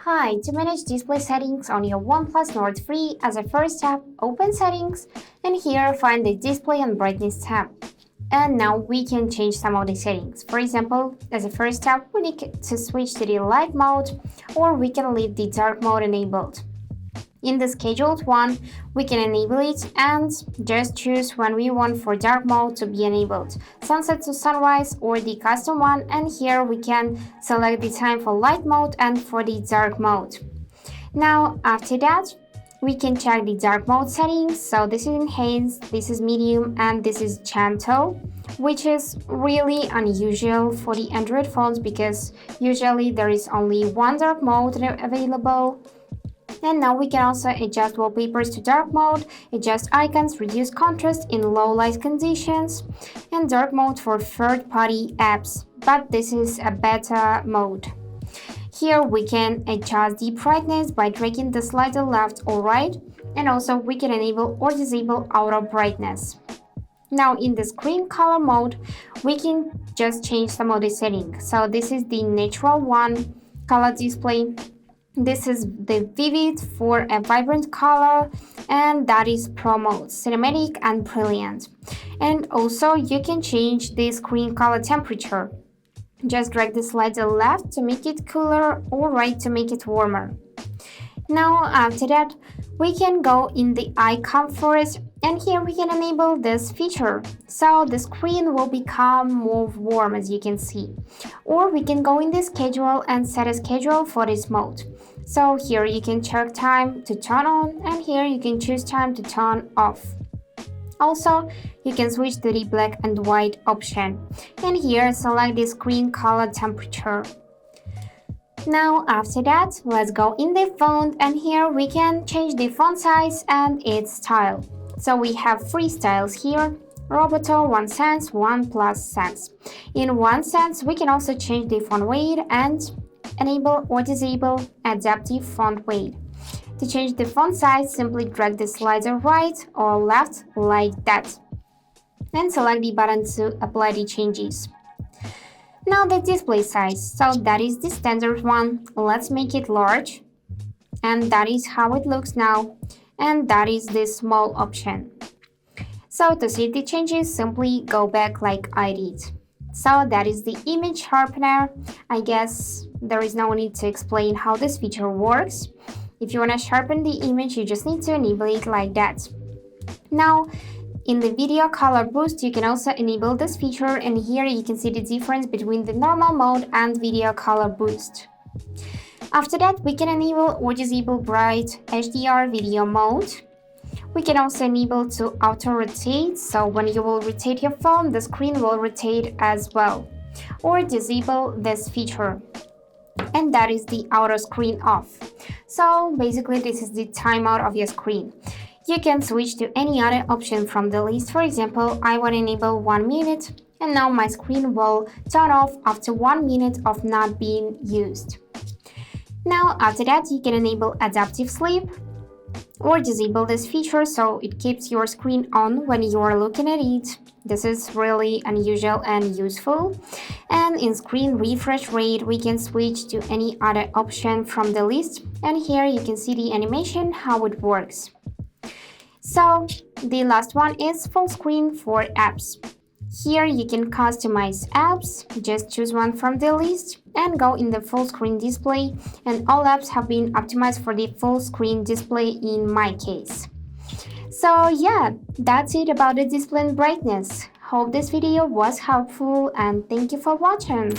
Hi, to manage display settings on your OnePlus Nord 3, as a first step, open Settings, and here find the Display and Brightness tab. And now we can change some of the settings. For example, as a first step, we need to switch to the light mode, or we can leave the dark mode enabled. In the scheduled one, we can enable it and just choose when we want for dark mode to be enabled, sunset to sunrise or the custom one, and here we can select the time for light mode and for the dark mode. Now after that, we can check the dark mode settings. So this is enhanced, this is medium, and this is gentle, which is really unusual for the Android phones because usually there is only one dark mode available. And now we can also adjust wallpapers to dark mode, adjust icons, reduce contrast in low light conditions, and dark mode for third-party apps, but this is a beta mode. Here we can adjust the brightness by dragging the slider left or right, and also we can enable or disable auto brightness. Now in the screen color mode, we can just change some of the settings. So this is the natural one, color display. This is the vivid for a vibrant color, and that is Pro mode, cinematic and brilliant. And also you can change the screen color temperature. Just drag the slider left to make it cooler or right to make it warmer. Now after that, we can go in the eye comfort, and here we can enable this feature. So the screen will become more warm, as you can see. Or we can go in the schedule and set a schedule for this mode. So here you can check time to turn on, and here you can choose time to turn off. Also, you can switch to the black and white option, and here select the screen color temperature. Now after that, let's go in the font, and here we can change the font size and its style. So we have three styles here: Roboto, One Sense, OnePlus Sense. In One Sense, we can also change the font weight and enable or disable adaptive font weight. To change the font size, simply drag the slider right or left like that, and select the button to apply the changes. Now the display size, so that is the standard one. Let's make it large, and that is how it looks now, and that is the small option. So to see the changes, simply go back like I did. So that is the image sharpener. I guess there is no need to explain how this feature works. If you want to sharpen the image, you just need to enable it like that. Now, in the video color boost, you can also enable this feature, and here you can see the difference between the normal mode and video color boost. After that, we can enable or disable bright HDR video mode. We can also enable to auto-rotate, so when you will rotate your phone, the screen will rotate as well. Or disable this feature, and that is the auto screen off. So basically this is the timeout of your screen. You can switch to any other option from the list. For example, I want to enable 1 minute, and now my screen will turn off after 1 minute of not being used. Now after that, you can enable adaptive sleep or disable this feature so it keeps your screen on when you are looking at it. This is really unusual and useful. And in screen refresh rate, we can switch to any other option from the list, and here you can see the animation, how it works. So the last one is full screen for apps. Here you can customize apps, just choose one from the list and go in the full screen display, and all apps have been optimized for the full screen display in my case. So yeah, that's it about the display and brightness. Hope this video was helpful, and thank you for watching.